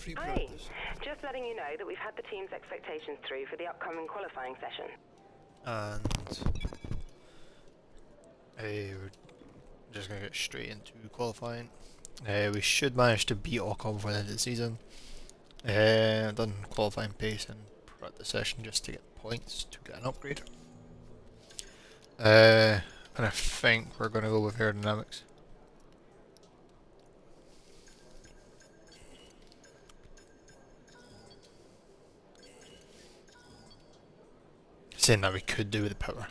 free Hi. practice. Just letting you know that we've had the team's expectations through for the upcoming qualifying session. And we're just going to get straight into qualifying. We should manage to beat Ocon before the end of the season. Done qualifying pace and practice session just to get points to get an upgrade. And I think we're going to go with aerodynamics. Saying that we could do with the power.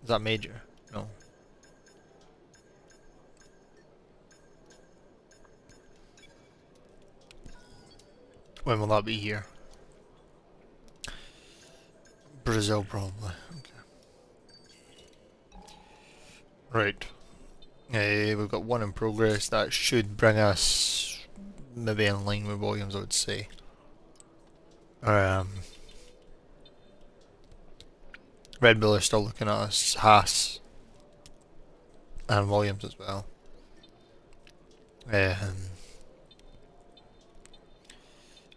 Is that major? No. When will that be here? Brazil, probably. Okay. Right. We've got one in progress. That should bring us maybe in line with Williams, I would say. Red Bull are still looking at us. Haas and Williams as well. I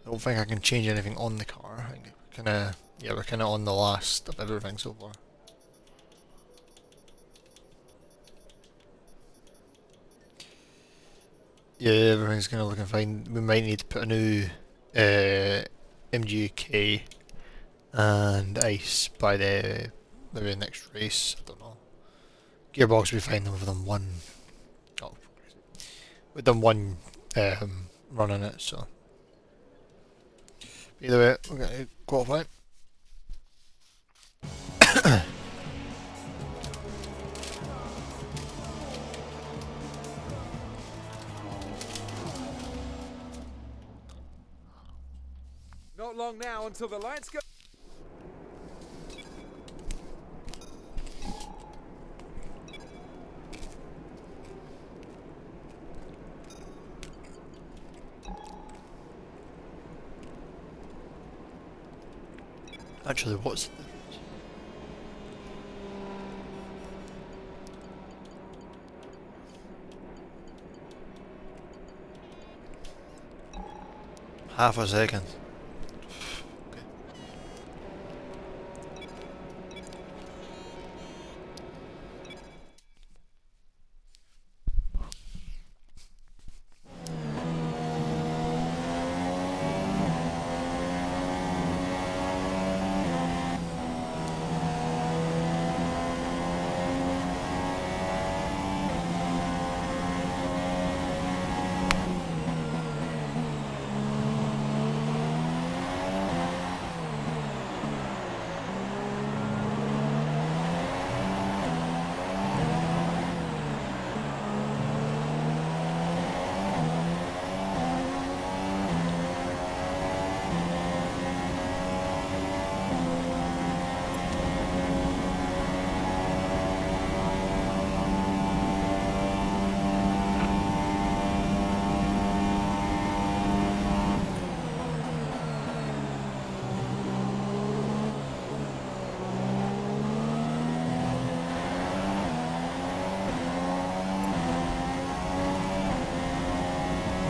don't think I can change anything on the car. I think we're kind of on the last of everything so far. Yeah, everything's kind of looking fine. We might need to put a new MGK and ice by the maybe the next race. I don't know. Gearbox will be fine with them one. Oh, with them one run in it. So either way, we're going to qualify. Not long now until the lights go. Actually, what's the difference? Half a second. Okay.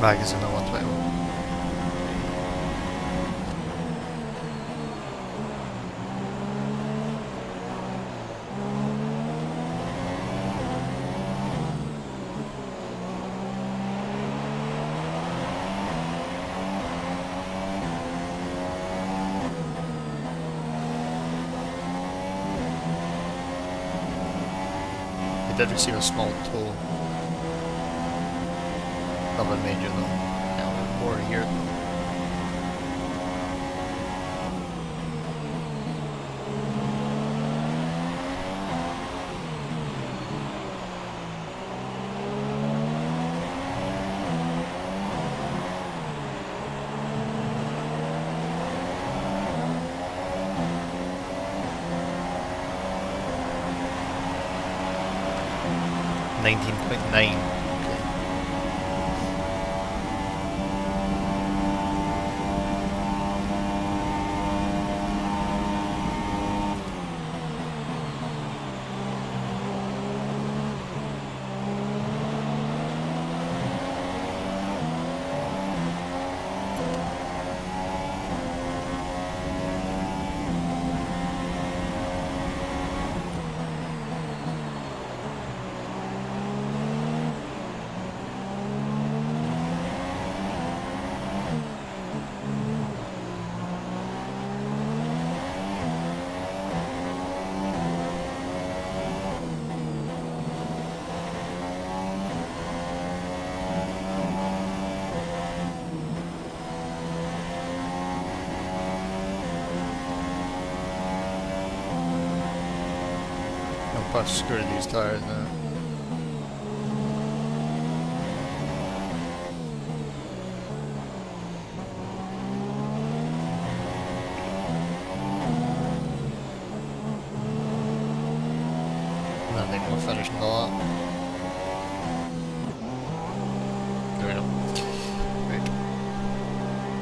Magazine at 121. We did receive a small toll. Nothing major though. Yeah, more here though. .9. Plus, screw these tires now. I think we're finishing the lap. There we go. Right.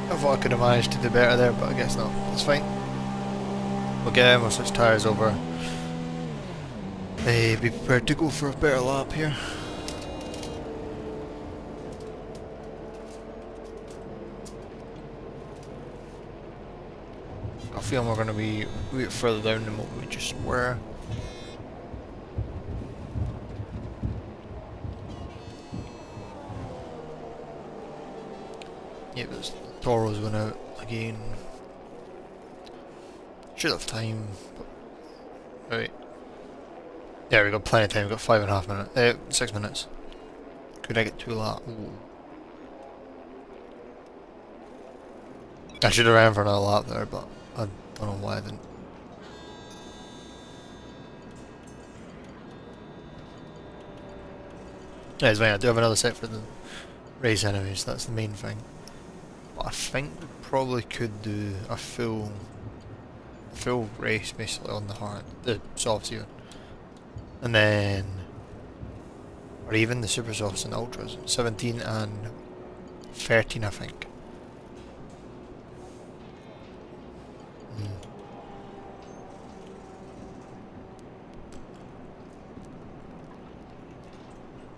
I thought I could have managed to do better there, but I guess not. It's fine. We'll switch tyres over. Be prepared to go for a better lap here. I feel we're going to be a bit further down than what we just were. Yeah, but the Toro's went out again. Should have time. But right. Yeah, we've got plenty of time. We've got 5.5 minutes. 6 minutes. Could I get 2 laps? I should have ran for another lap there, but I don't know why I didn't. Yeah, it's fine. I do have another set for the race anyways. That's the main thing. But I think we probably could do a full race basically on the hard, the softs even, and then, or even the super softs and ultras, 17 and 13 I think.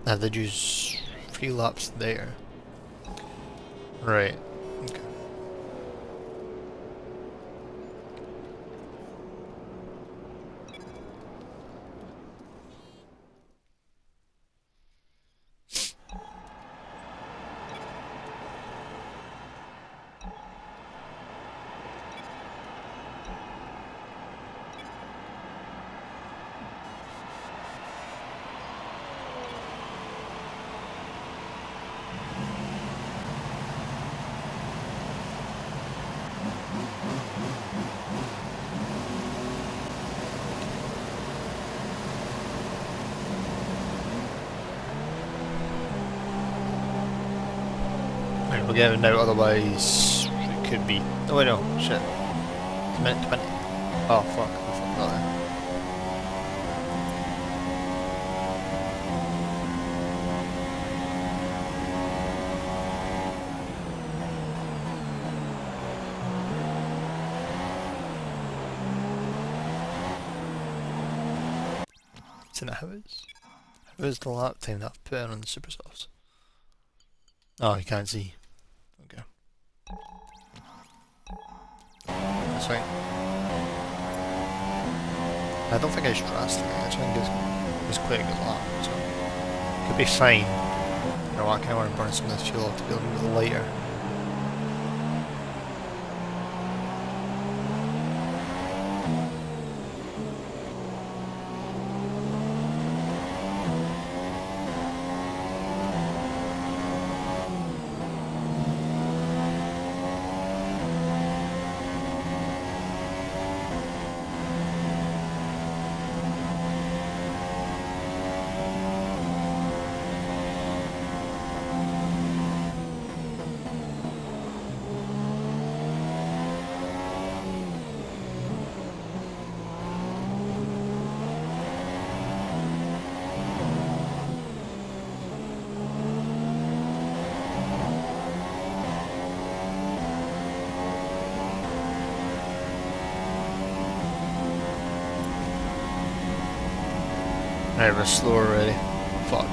Now they use 3 laps there. Right. Okay. We're getting out, otherwise it could be. Oh wait, no, shit. It's meant to be. Oh fuck, I forgot that. Isn't it how is the lap time that I've put in on the super softs? Oh, you can't see. Okay. That's fine. I don't think I stressed it. I think it was quite a good lap, so could be fine. You know, I kind of want to burn some of this fuel off to be a little bit lighter. Right, we're slower already. Fuck.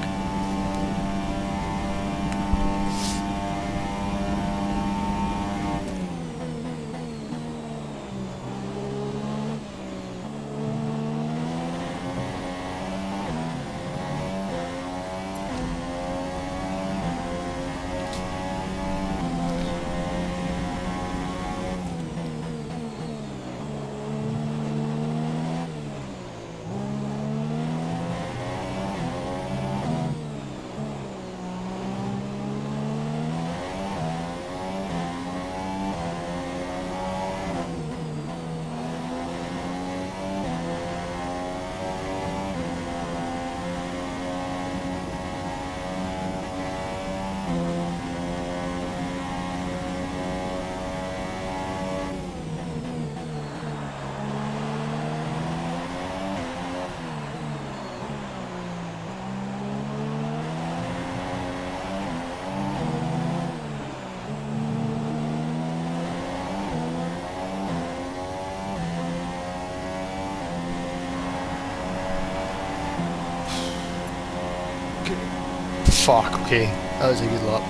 Fuck, okay. That was a good lap.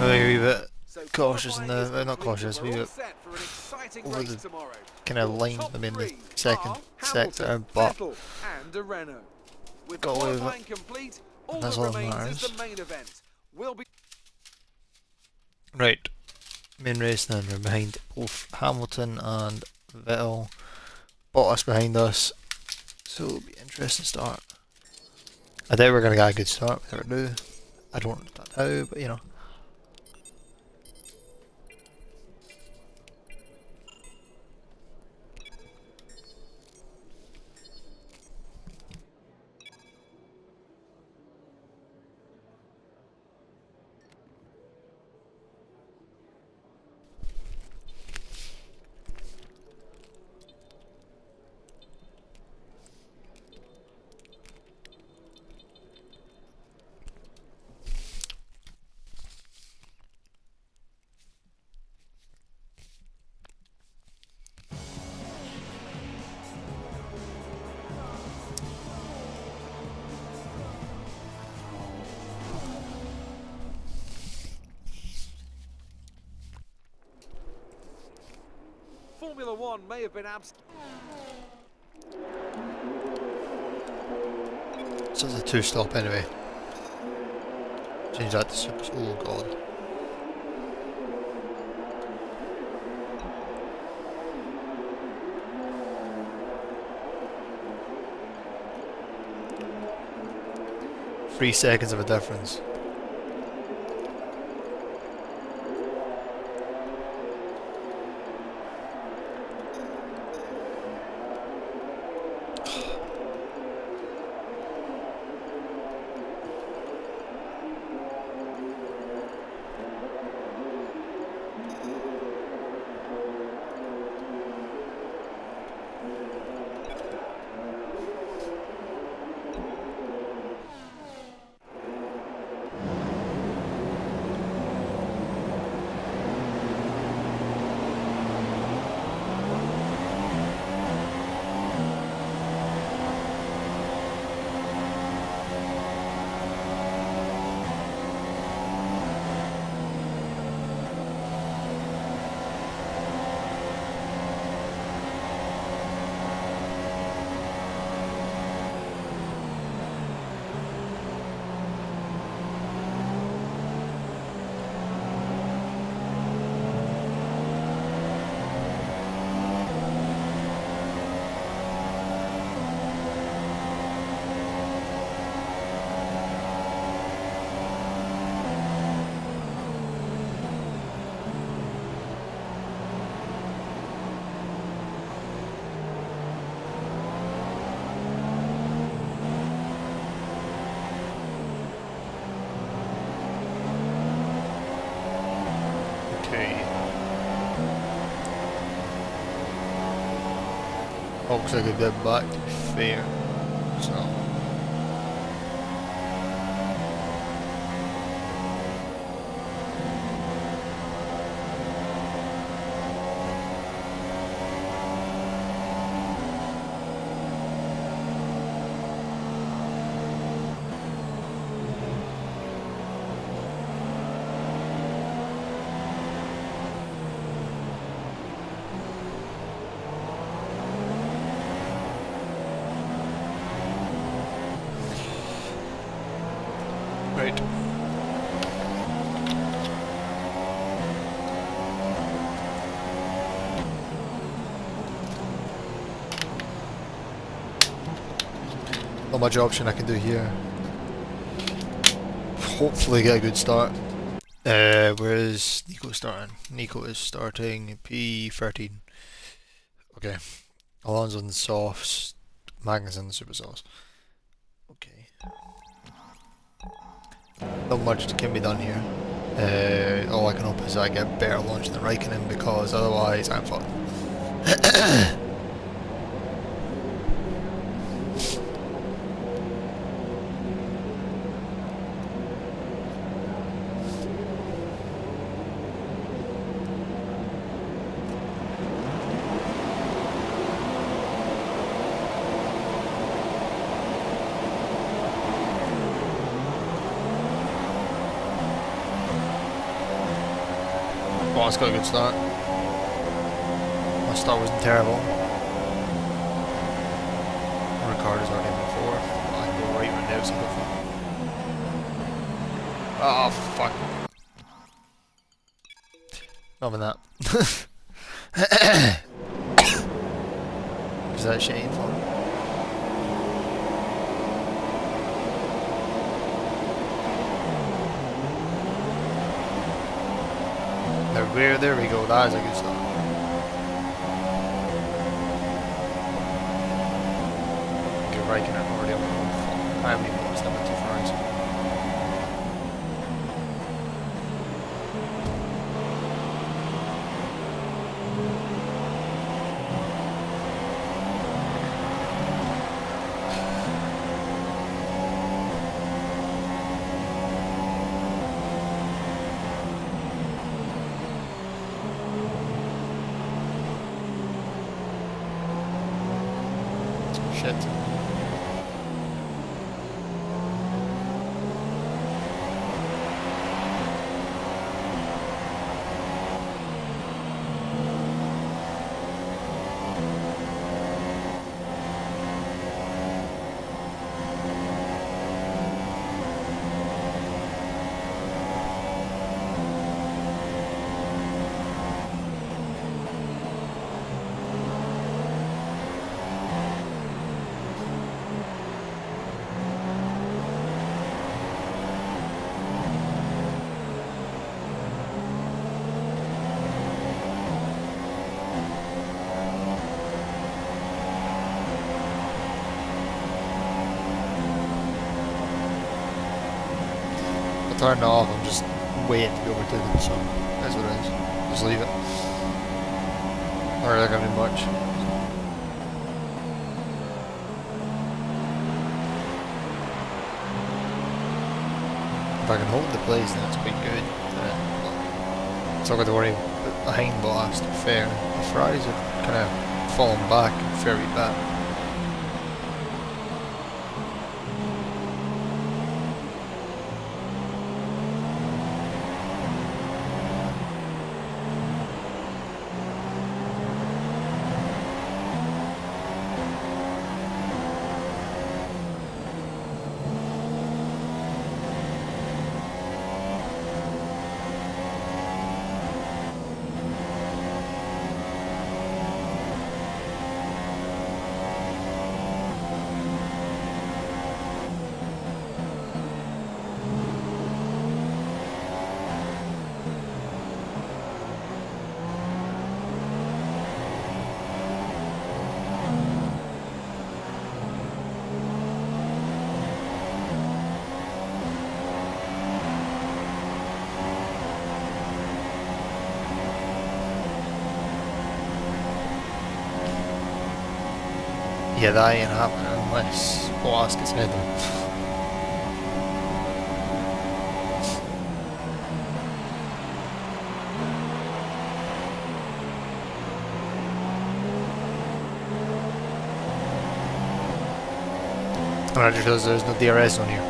Maybe a wee bit So cautious in qualifying is the... not complete and cautious, a we're wee all bit set for an exciting over race the tomorrow. kind of Your line, top I mean the three second are sector, Hamilton, but Vettel, and a Renault. With got away with it. qualifying complete, all And that's that all that remains is matters. the main event. We'll be Right, main race then, we're behind both Hamilton and Vettel. Bottas behind us, so it'll be an interesting start. I doubt we're going to get a good start, we never do. I don't understand how, but you know. Formula One may have been So it's a two stop anyway. Change that to super. Oh god. $3 seconds of a difference. Okay. Looks like a bit back to be fair. So. Right. Not much option I can do here. Hopefully get a good start. Where is Nico starting? Nico is starting P13. Okay. Alonso in the softs. Magnus in the super sauce. Okay. Not much can be done here. All I can hope is I get better launch than Raikkonen because otherwise I'm fucked. Oh, it's got a good start. My start wasn't terrible. Ricardo's already in fourth. I can go right around the outside of it. Oh, fuck. Not even that. Is that Shane for? There we go, that is a good start. Get right in it already on the road. How many points number 2 Ferraris? Shit. Turned off, I'm just waiting to be over to them, so that's what it is. Just leave it. Not really gonna do much. If I can hold the place, then it's quite good. So I've got to worry about the hind blast. Fair. The Ferraris have kind of fallen back very bad. Yeah, that ain't happening unless Boas gets ahead of him. And I just realised there's no DRS on here.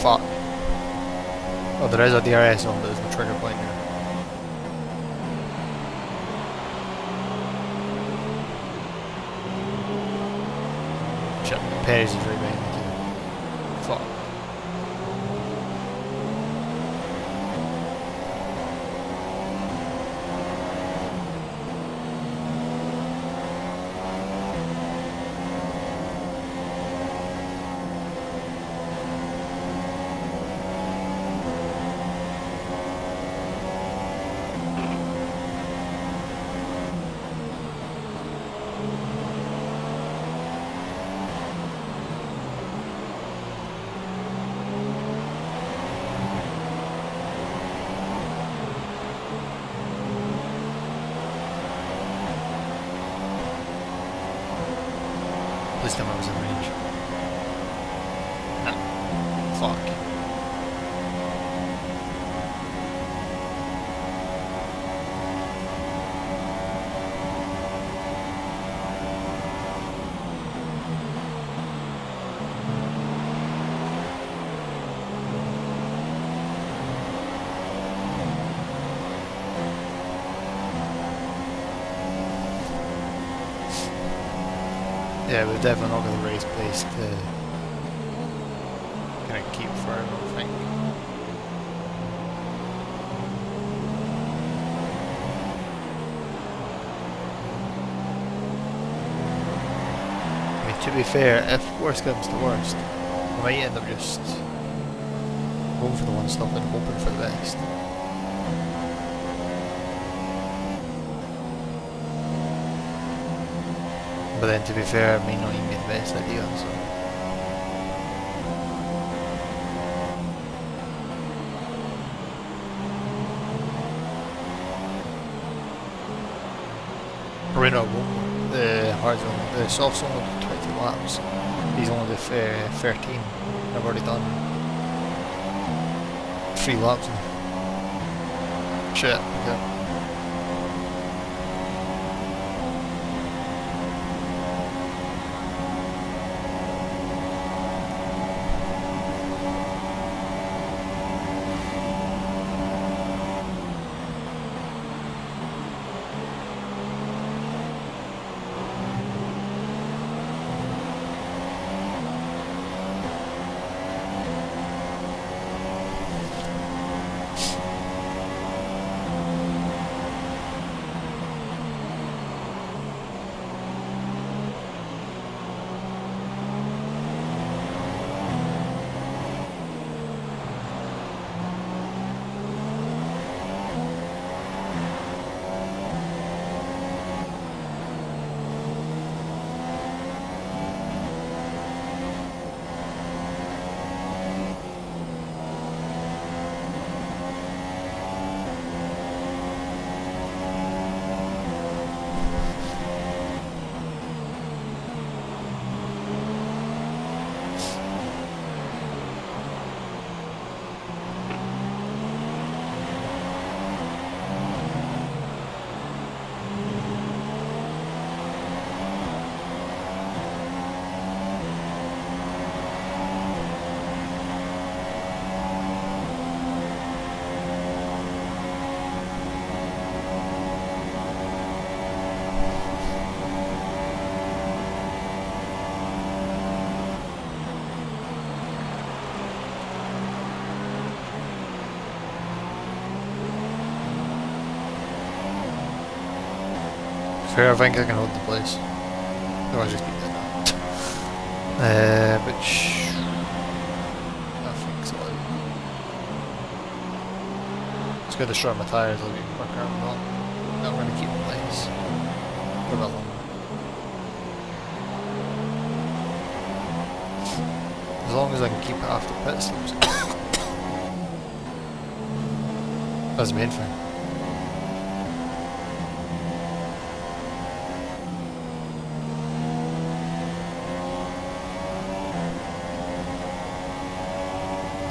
Fuck. Oh, there is a DRS on, but there's no trigger point here. Shit, Perez is right behind me too. Fuck. This time I was in range. Nah. Fuck. Yeah, we're definitely not going to raise place to kind of keep forever, I think. I mean, to be fair, if worst comes to worst, we might end up just going for the one stop and hoping for the best. But then, to be fair, it may not even be the best idea, so. Or no, it won't work. The hard zone, the soft zone will do 20 laps. These only do 13. I've already done 3 laps now. Shit, okay. Fair, I think I can hold the place. No, I just keep that. Which I think so. It's going to destroy my tyres a little bit quicker. I'm going to keep the place for a bit longer. As long as I can keep it after pit stops. That's the main thing.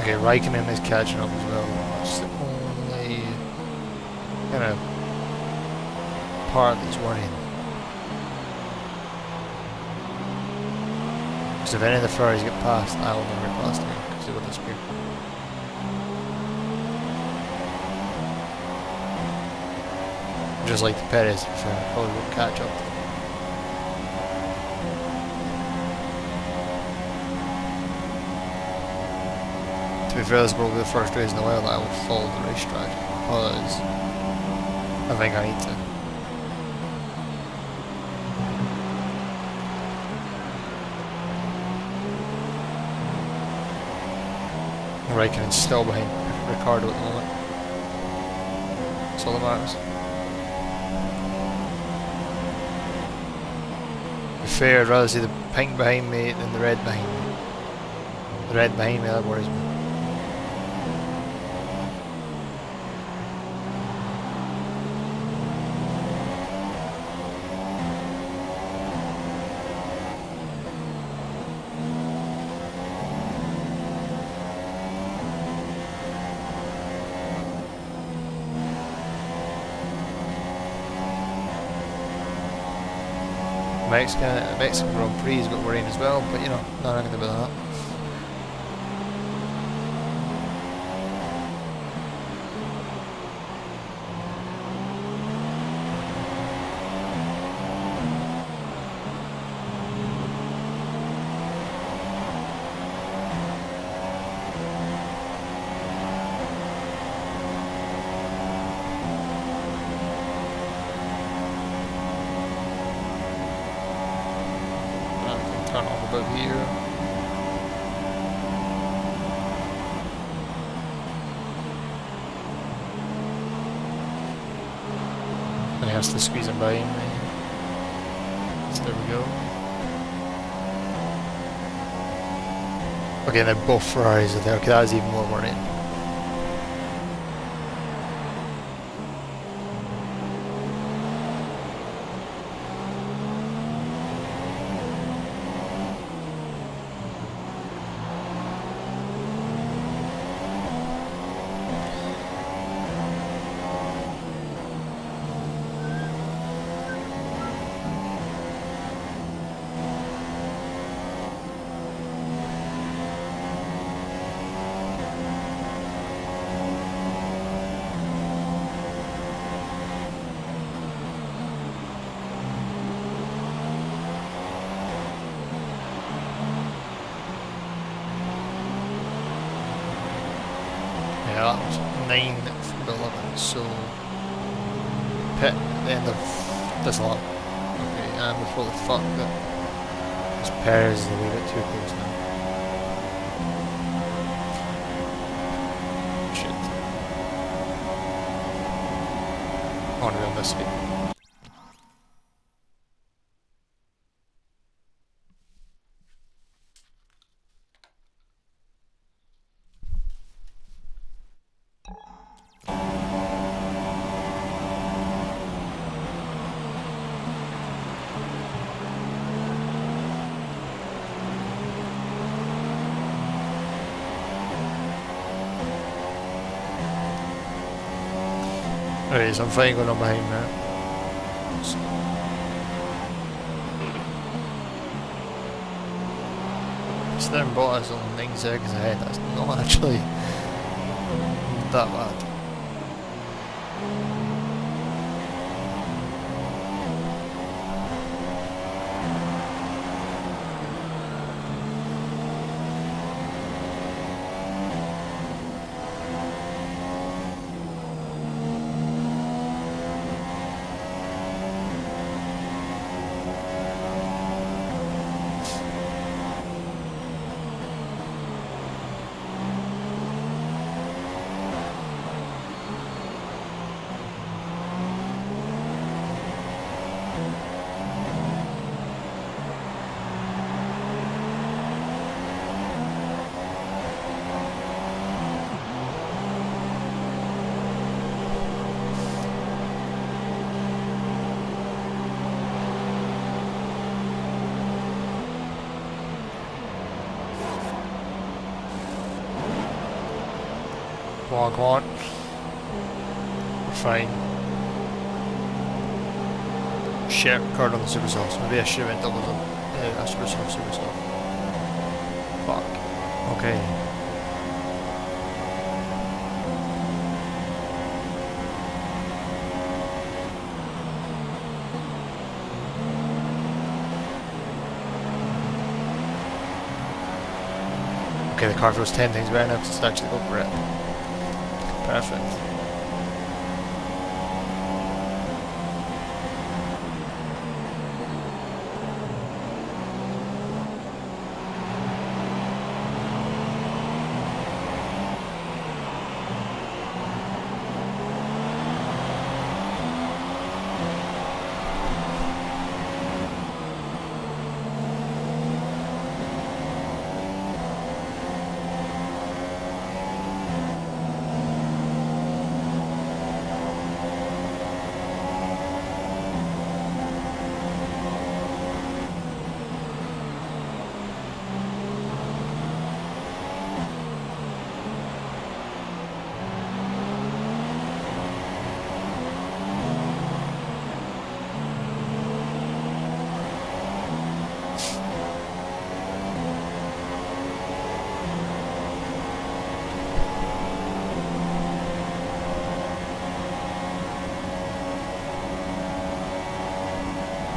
Okay, Raikkonen is catching up as well. That's the only kind of part that's worrying. Because if any of the Ferraris get past, I will never get past them because they will disappear. Just like the Perez, probably won't catch up to them. To be fair, this is probably the first race in a while that I will follow the race strategy because I think I need to. Raikkonen's still behind Ricardo at the moment. That's all that matters. To be fair, I'd rather see the pink behind me than the red behind me. The red behind me, that worries me. Mexican Grand Prix is a bit worrying as well, but you know, not anything about that. run on about here. And he has to squeeze him by me. So there we go. Okay, and then both Ferraris are there. Okay, that is even more worrying. Yeah, that was 9 from 11, so pit at the end of this lap. Okay, and before the fuck that this Perez is a wee bit too close now. Shit. I want to be on this speed. Okay, so I'm fighting going on behind now. So. Sterling Bottas on 9 seconds ahead, that's not actually that bad. Come on. We're fine. Shit, card on the super softs. Maybe I should have went doubles on a super soft. Fuck. Okay. Okay, the car feels 10 things better now because it's actually got grip. Perfect.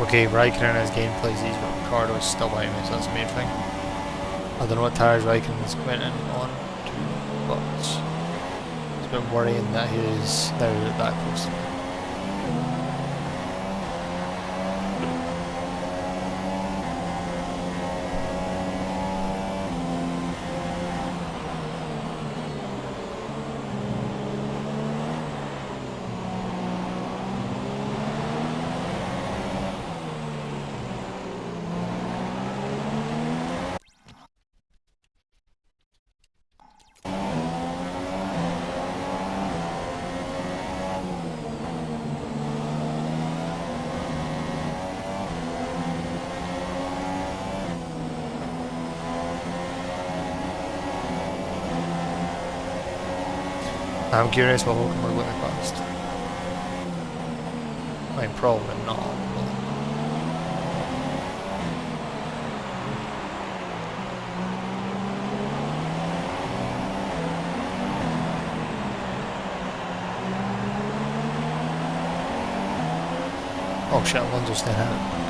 Okay, Raikkonen has gameplay easy, but Ricardo is still behind me, so that's the main thing. I don't know what tires Raikkonen's went in on to, but it's a bit worrying that he is now that close to me. I'm curious what Holcomb we're going past. I mean, probably not. But oh shit, Alonso's staying out.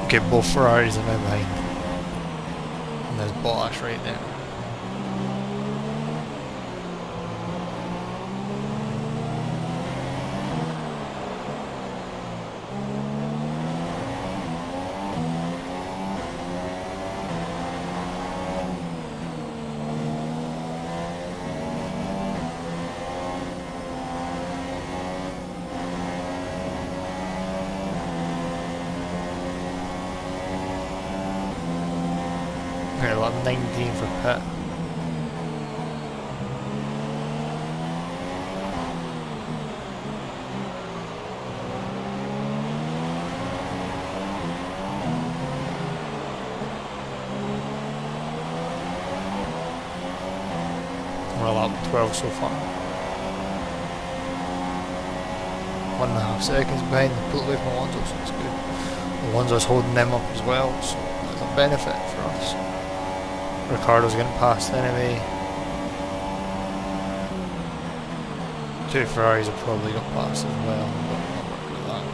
Okay, both Ferraris are now behind. And there's Bottas right there. Okay, like 19 for pit. We're up 12 so far. 1.5 seconds behind the pull away from Alonso, so it's good. Alonso's holding them up as well, so that's a benefit for us. Ricardo's getting past anyway. 2 Ferraris have probably got past as well, but not working with that.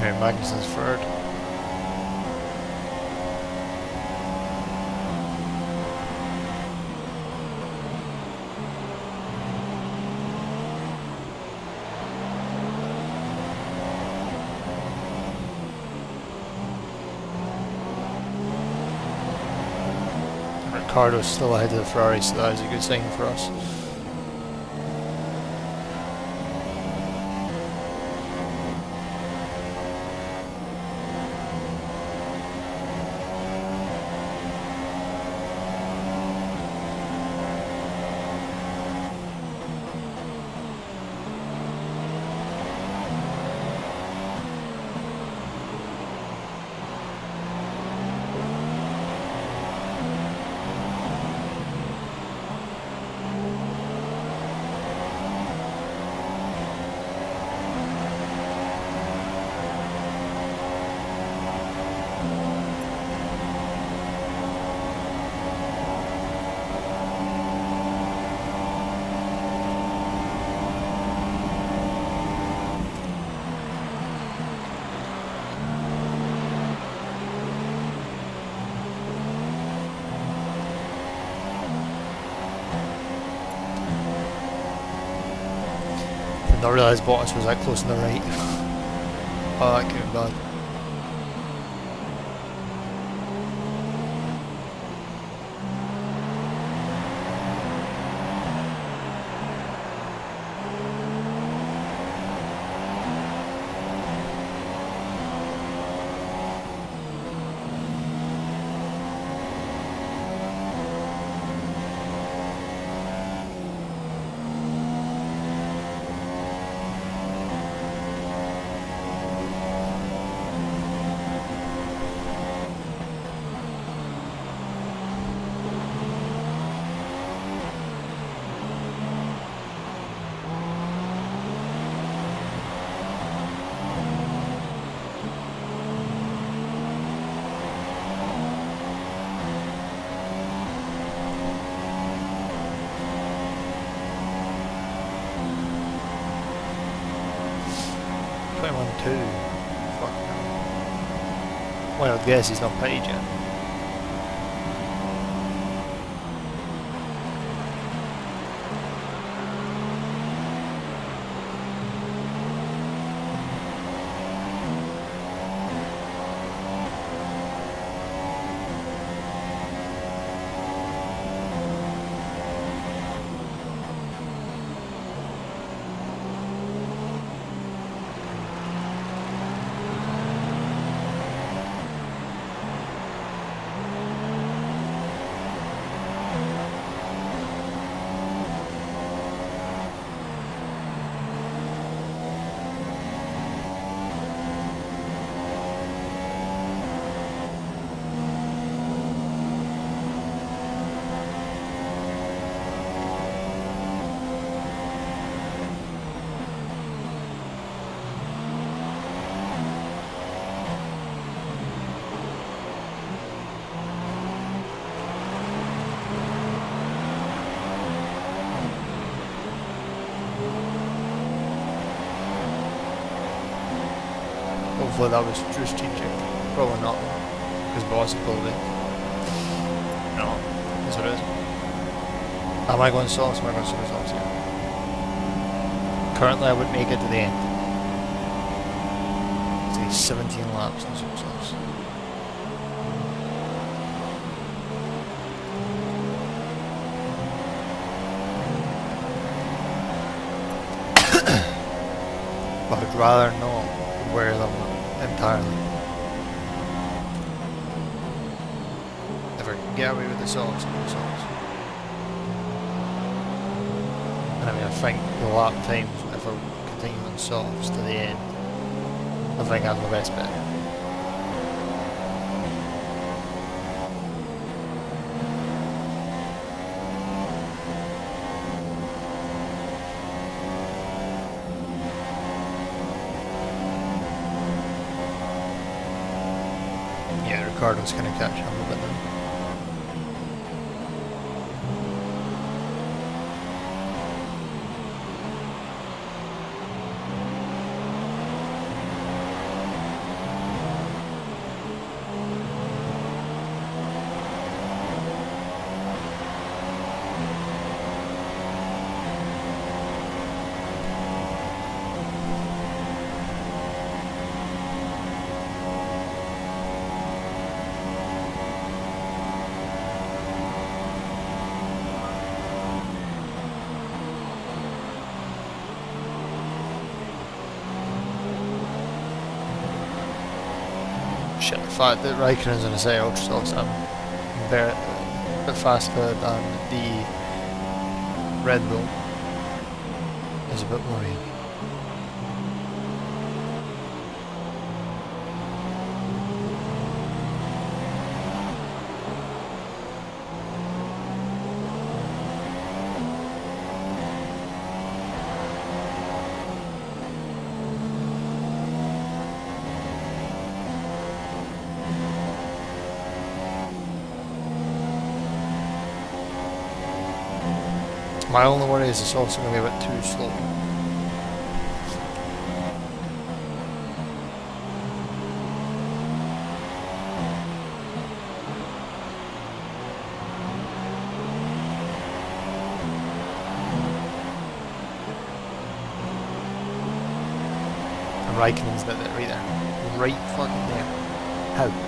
Here, Magnussen's third. Ricardo's still ahead of the Ferrari, so that is a good sign for us. Did not realise Bottas was that close on the right. Oh, that came bad. Two. Fuck no. Well, I guess he's not paid yet. Hopefully that was true strategic. Probably not, because boss will pull it. No, that's what it is. Am I going soft? Am I going super soft? Yeah. Currently I would make it to the end. It's 17 laps in super softs. But I'd rather not wear them entirely. If I can get away with the socks, and the socks. And I mean, I think the lap times, if I continue on softs to the end, I think that's my best bet. Yeah, Ricardo's going to catch him a bit now. Shit, the fact that Raikkonen's in a set ultra softs, I'm very a bit faster than the Red Bull is a bit worrying. My only worry is it's also going to be a bit too slow. Raikkonen's right there. Right fucking there. How?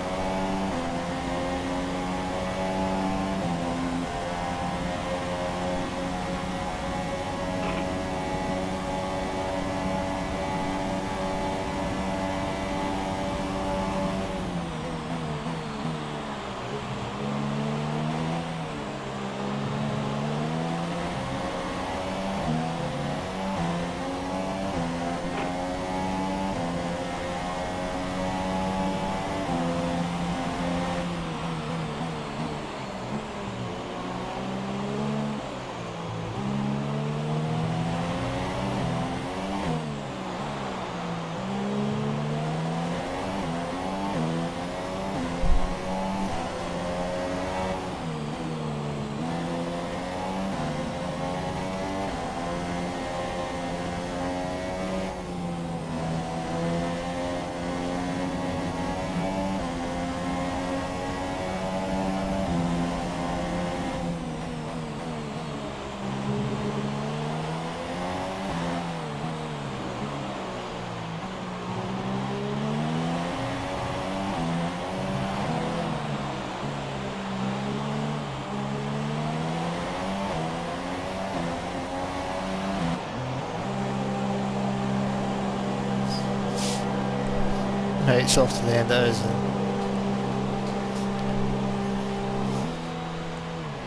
Right, it's off to the end, that is it.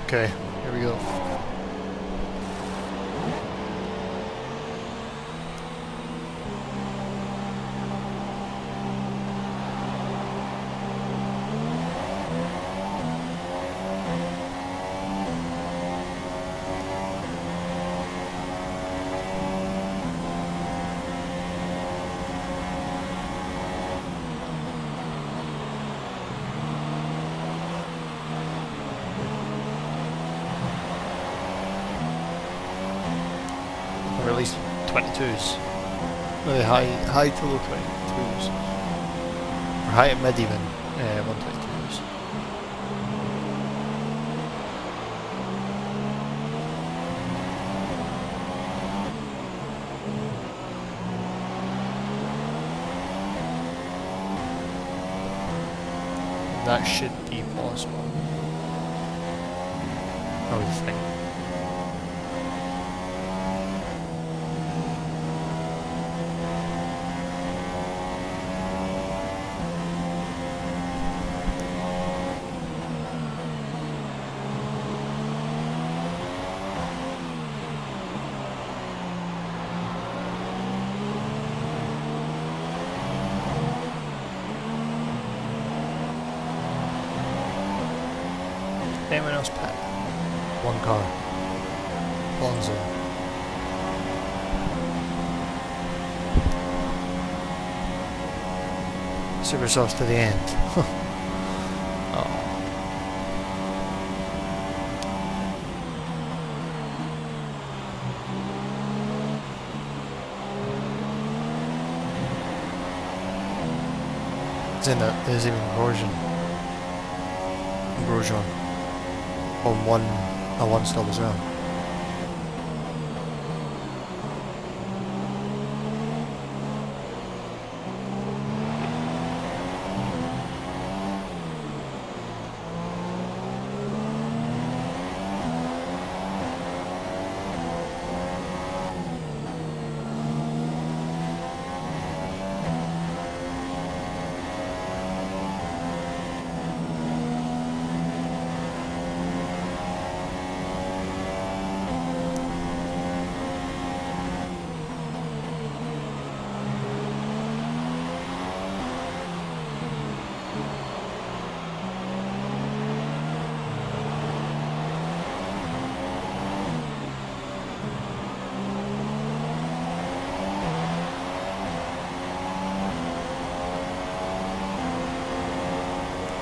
Okay, here we go. Or at least 22s. Really high to low 22s. Or high to mid even, 122s. That should be possible. I would think. Anyone else pet? One car. Bonzo. Super soft to the end. Oh. It's in that there's even Grosjean. On one stop as well.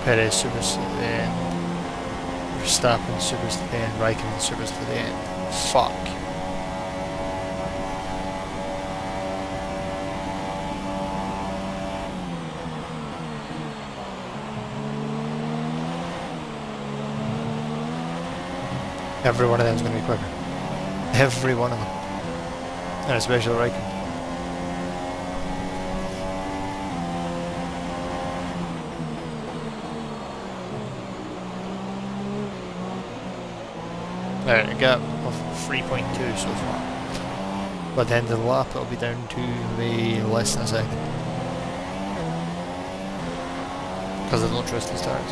Perez supers to the end. Verstappen supers to the end. Raikkonen supers to the end. Fuck. Every one of them is going to be quicker. Every one of them. And especially Raikkonen. Right, a gap of 3.2 so far. By the end of the lap, it'll be down to maybe less than a second. Because I don't trust these tires.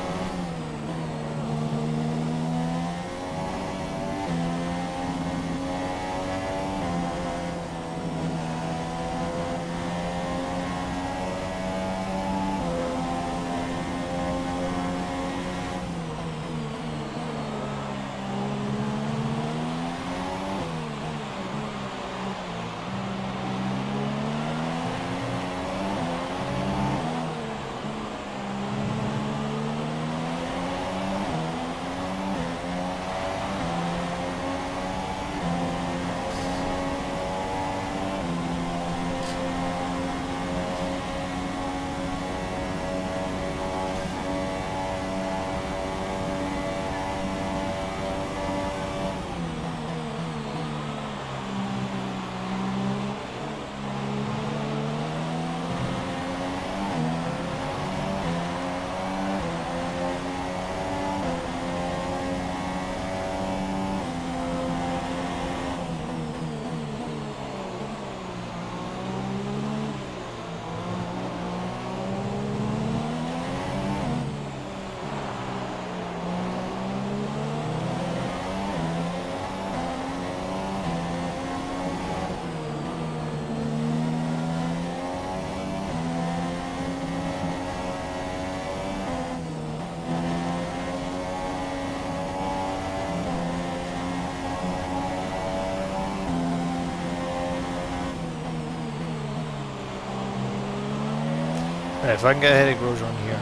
Right, if I can get ahead of Grosjean here,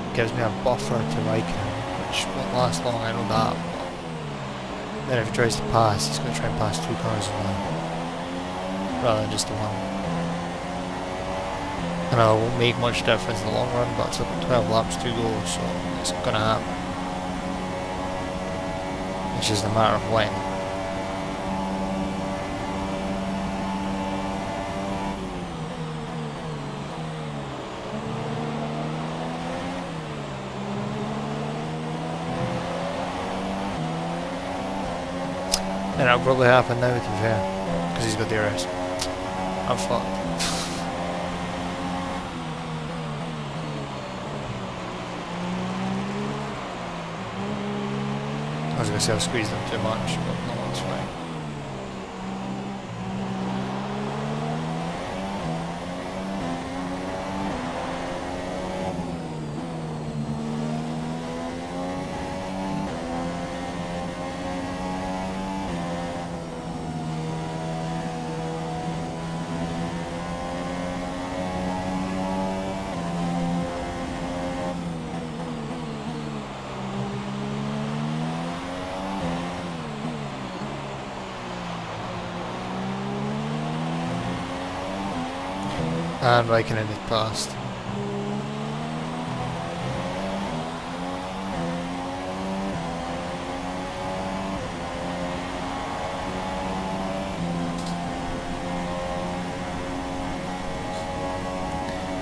it gives me a buffer to Raikkonen, which won't last long, I know that, but then if he tries to pass, he's going to try and pass 2 cars in one, rather than just the one. I know it won't make much difference in the long run, but it's about 12 laps to go, so it's going to happen. It's just a matter of when. And that'll probably happen now, to be fair, because he's got DRS. I'm fucked. I was going to say I've squeezed them too much, but no, it's fine. And Raikkonen had passed.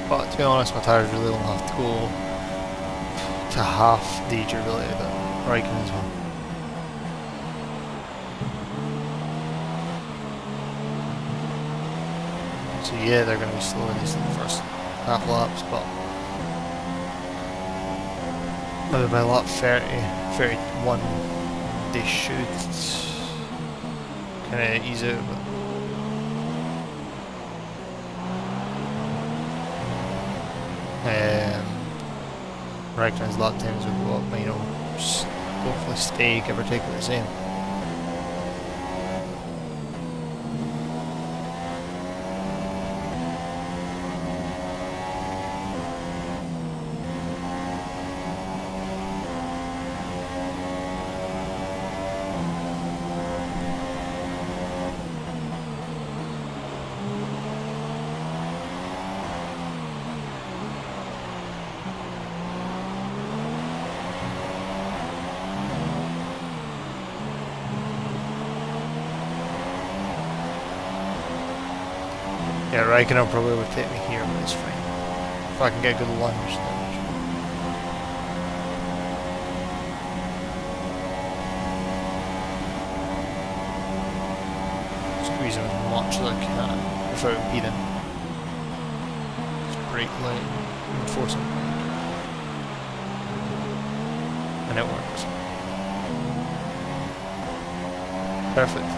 But to be honest, my tyres really don't have to go to half the durability that Raikkonen's one. So yeah, they're going to be slow in these first half laps, but maybe by lap 30, 31, they should kind of ease out a bit. Raikkonen's lap times will go up, you know, just hopefully stay, give or take the same. Yeah, Raikkonen probably would take me here, but it's fine. If I can get a good lunge, then Squeeze them as much as I can without impeding. Just brake light, reinforcing brake. And it works. Perfect.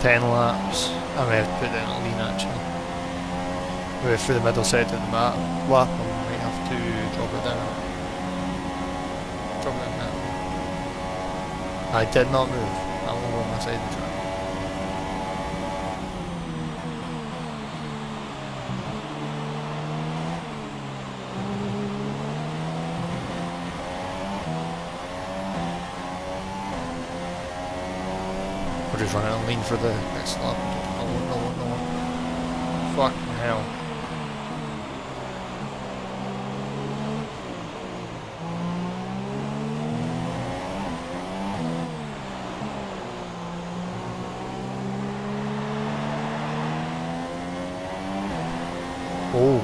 Laps. I may have to put that in a lean actually. We're through the middle sector of the map. Lap, I might have to drop it down. Drop it down now. I did not move. I'm over on my side of the track. We're just running on lean for the next lap. No. Fucking hell. Oh.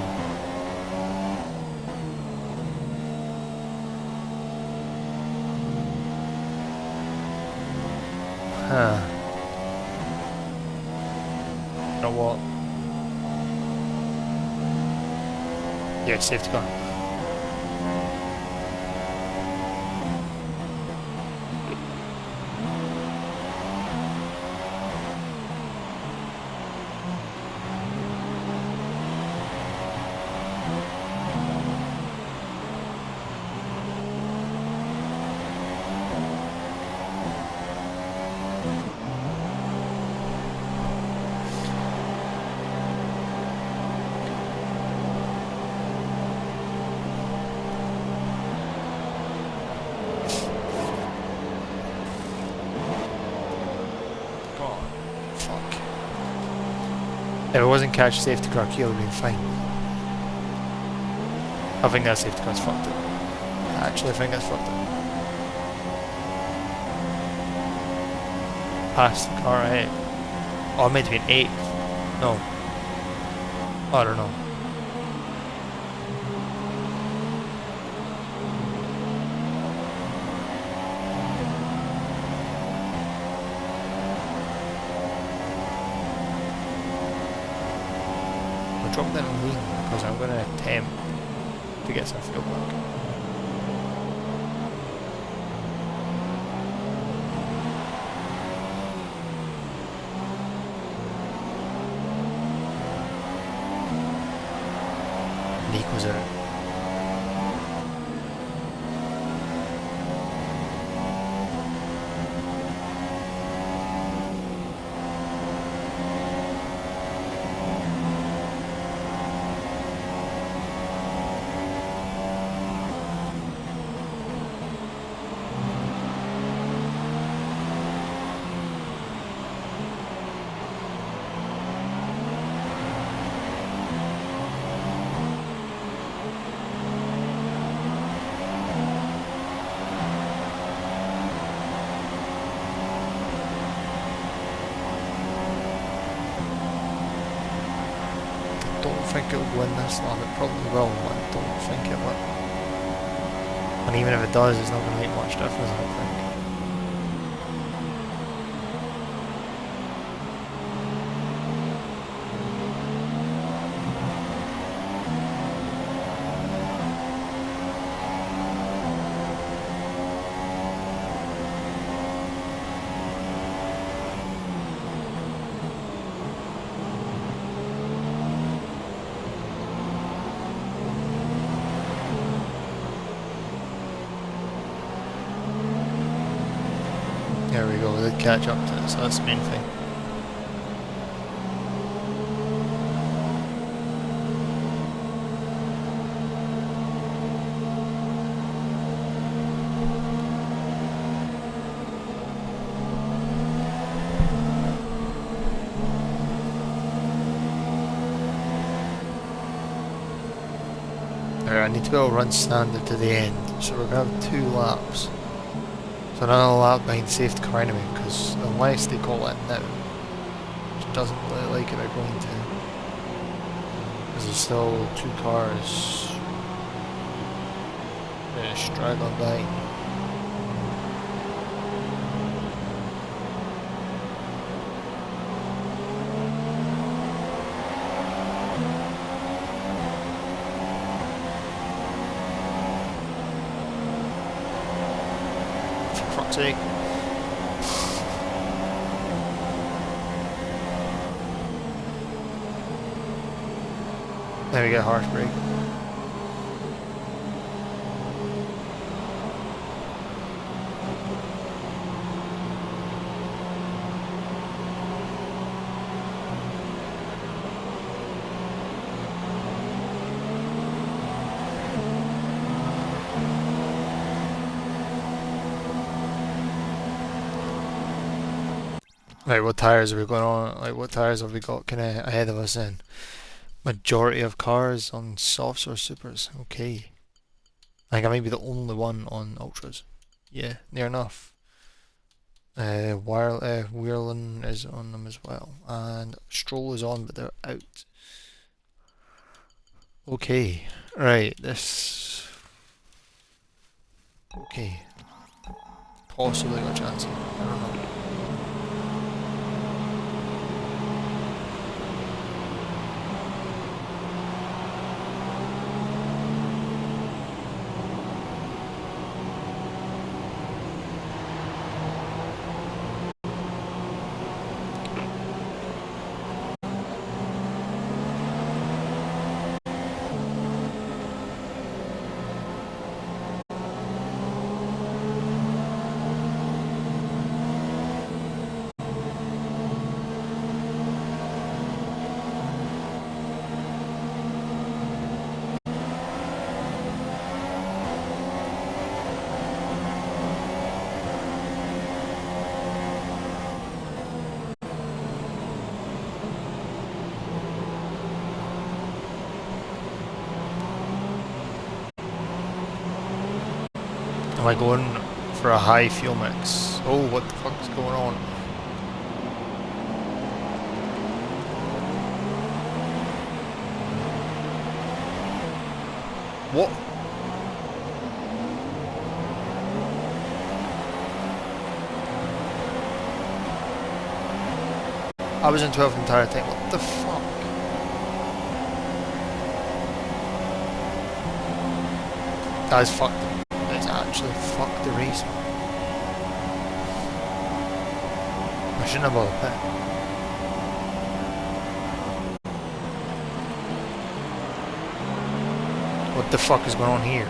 Huh. You know what? Yeah, safety car. If it wasn't catch safety car, he would have been fine. I think that safety car's fucked up. Actually, I think that's fucked up. Past the car ahead. Oh, I meant to be an 8th. No. I don't know. Drop that in lean because I'm going to attempt to get some fuel back. Nico's out. I think it'll win this lap, it probably will, but I don't think it will. And even if it does, it's not going to make much difference, I don't think. go, we did catch up to it, so that's the main thing. Alright, I need to be able to run standard to the end, so we're going to have 2 laps. So another lap behind safety car anyway, because unless they call it now, which doesn't look like it they're going to, because there's still 2 cars straggling behind. Sake. There we go, harsh brake. Right, what tyres are we going on? Like, what tyres have we got kind of ahead of us then? Majority of cars on softs or supers. Okay. I think I might be the only one on ultras. Yeah, near enough. Whirling is on them as well. And Stroll is on, but they're out. Okay. Right, this... Okay. Possibly got a chance here. I don't know. Am I going for a high fuel mix? Oh, what the fuck is going on? What? I was in 12th the entire time. What the fuck? That's fucked. That's actually fucked the race. I shouldn't have bothered pit. What the fuck is going on here?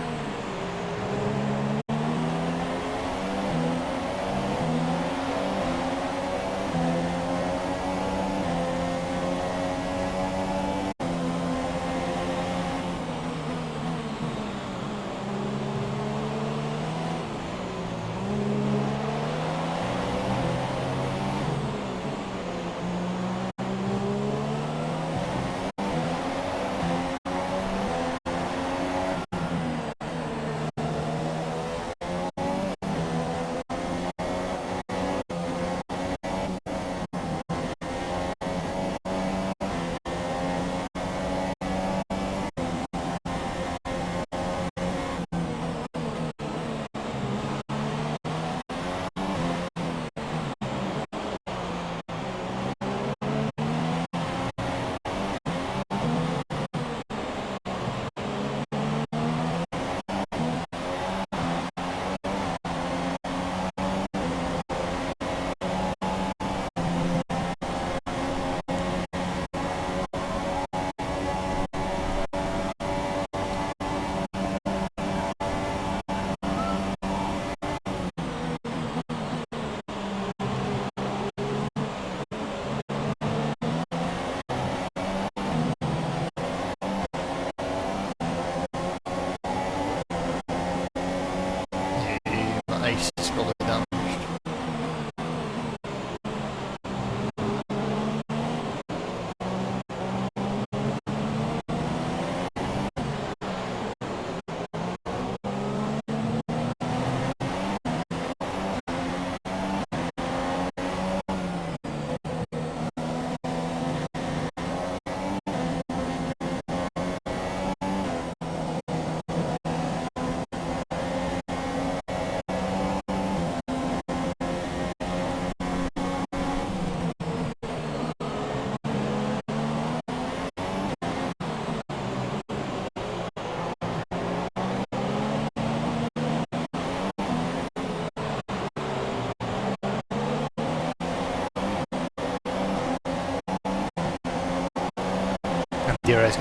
DRS.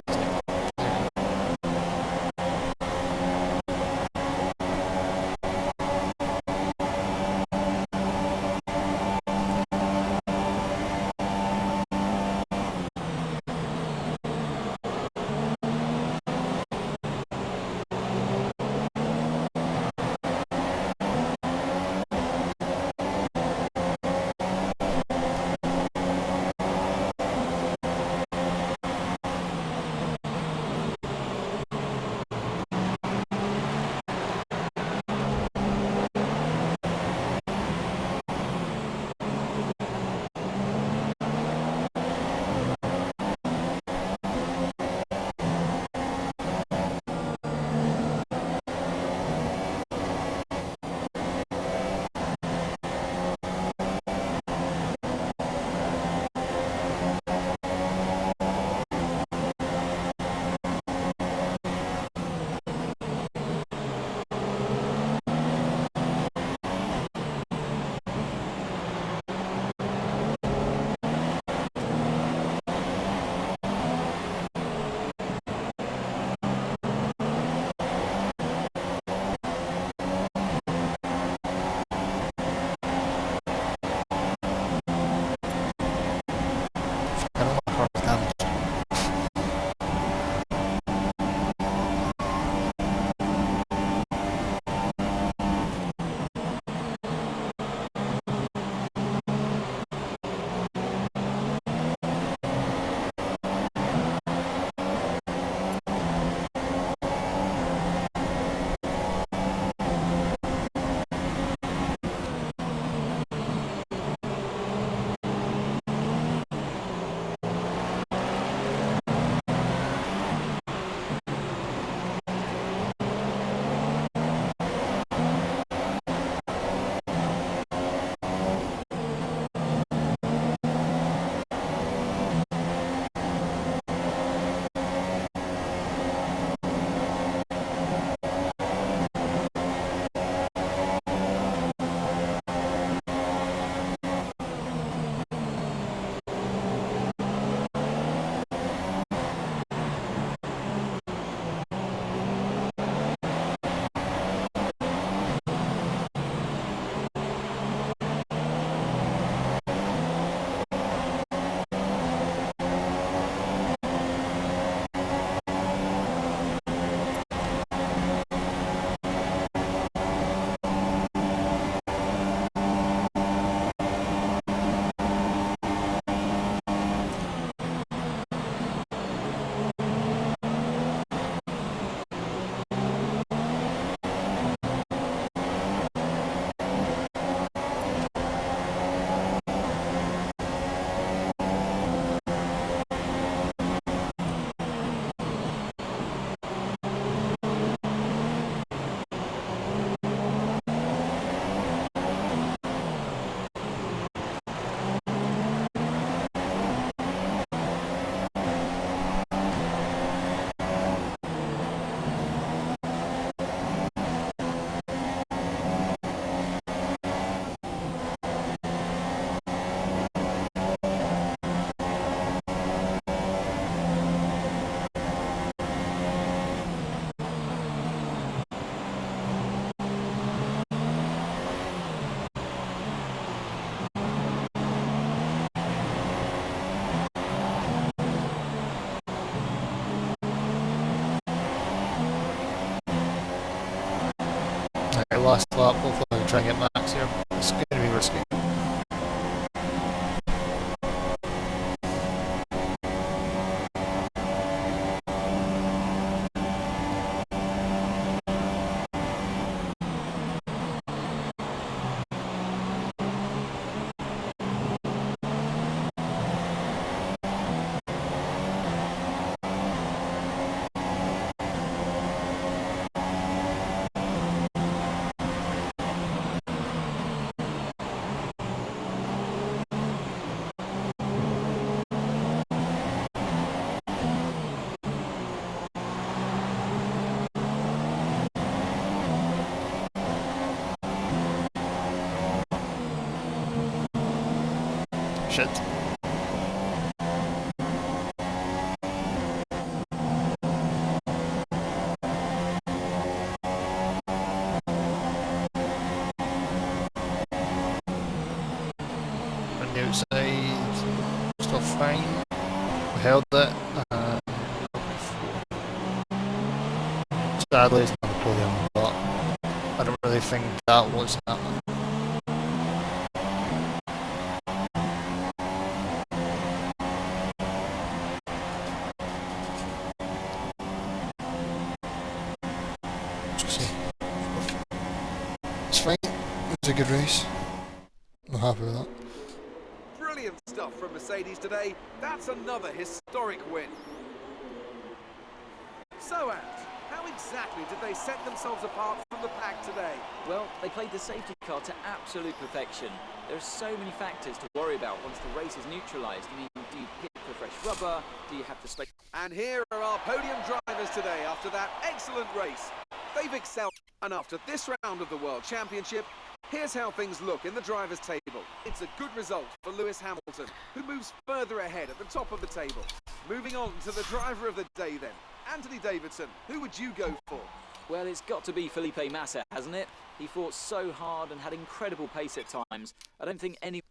I know my car's damaged. Alright, last lap, hopefully I can try and get Max here. It's going to be risky. Shit. the outside, still fine. We held it, and sadly it's not the podium, but I don't really think that was happening. It's fine. It was a good race. I'm happy with that. Brilliant stuff from Mercedes today. That's another historic win. So, Ant, how exactly did they set themselves apart from the pack today? Well, they played the safety car to absolute perfection. There are so many factors to worry about once the race is neutralised. I mean, do you pit for fresh rubber? Do you have to space? And here are our podium drivers today after that excellent race. They've excelled. And after this round of the World Championship, here's how things look in the drivers' table. It's a good result for Lewis Hamilton, who moves further ahead at the top of the table. Moving on to the driver of the day then. Anthony Davidson, who would you go for? Well, it's got to be Felipe Massa, hasn't it? He fought so hard and had incredible pace at times. I don't think any...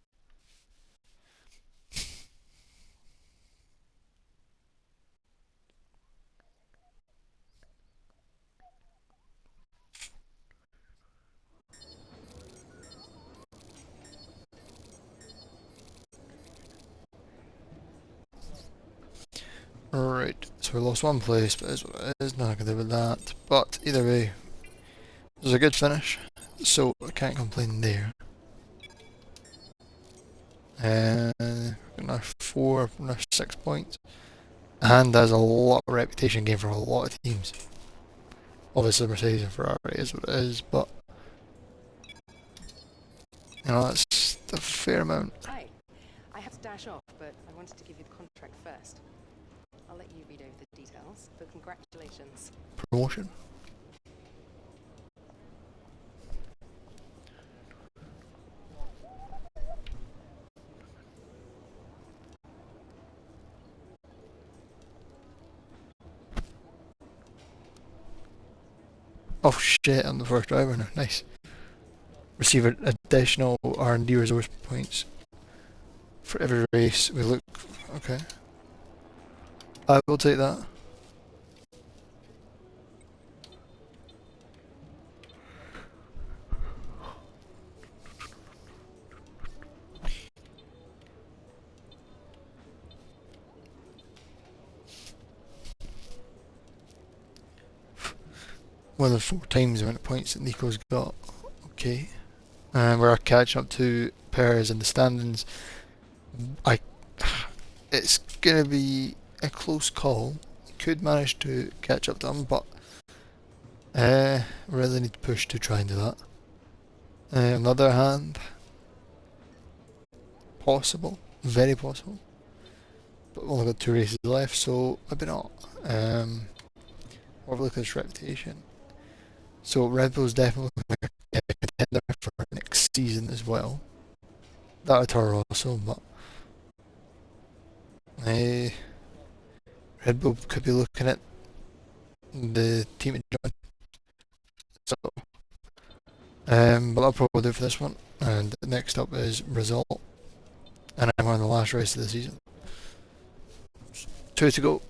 Right, so we lost one place, but it's what it is, not going to do with that. But either way, it was a good finish, so I can't complain there. And now 6 points. And there's a lot of reputation gain for a lot of teams. Obviously Mercedes and Ferrari is what it is, but you know, that's a fair amount. Hi. I have to dash off, but I wanted to give you the contract first. I'll let you read over the details, but congratulations. Promotion. Oh shit, I'm the first driver now. Nice. Receive additional R&D resource points for every race we look. Okay. I will take that. One of the 4 times the amount of points that Nico's got. Okay. And we're catching up to Perez in the standings. It's gonna be a close call. Could manage to catch up to him, but really need to push to try and do that. On the other hand, possible, very possible. But we've only got 2 races left, so maybe not. We'll look at his reputation. So Red Bull's definitely a contender for next season as well. That would Toro also, but Red Bull could be looking at the team to join. So, but I'll probably do for this one. And next up is result, and I'm on the last race of the season. 2 to go,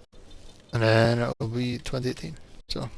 and then it'll be 2018. So.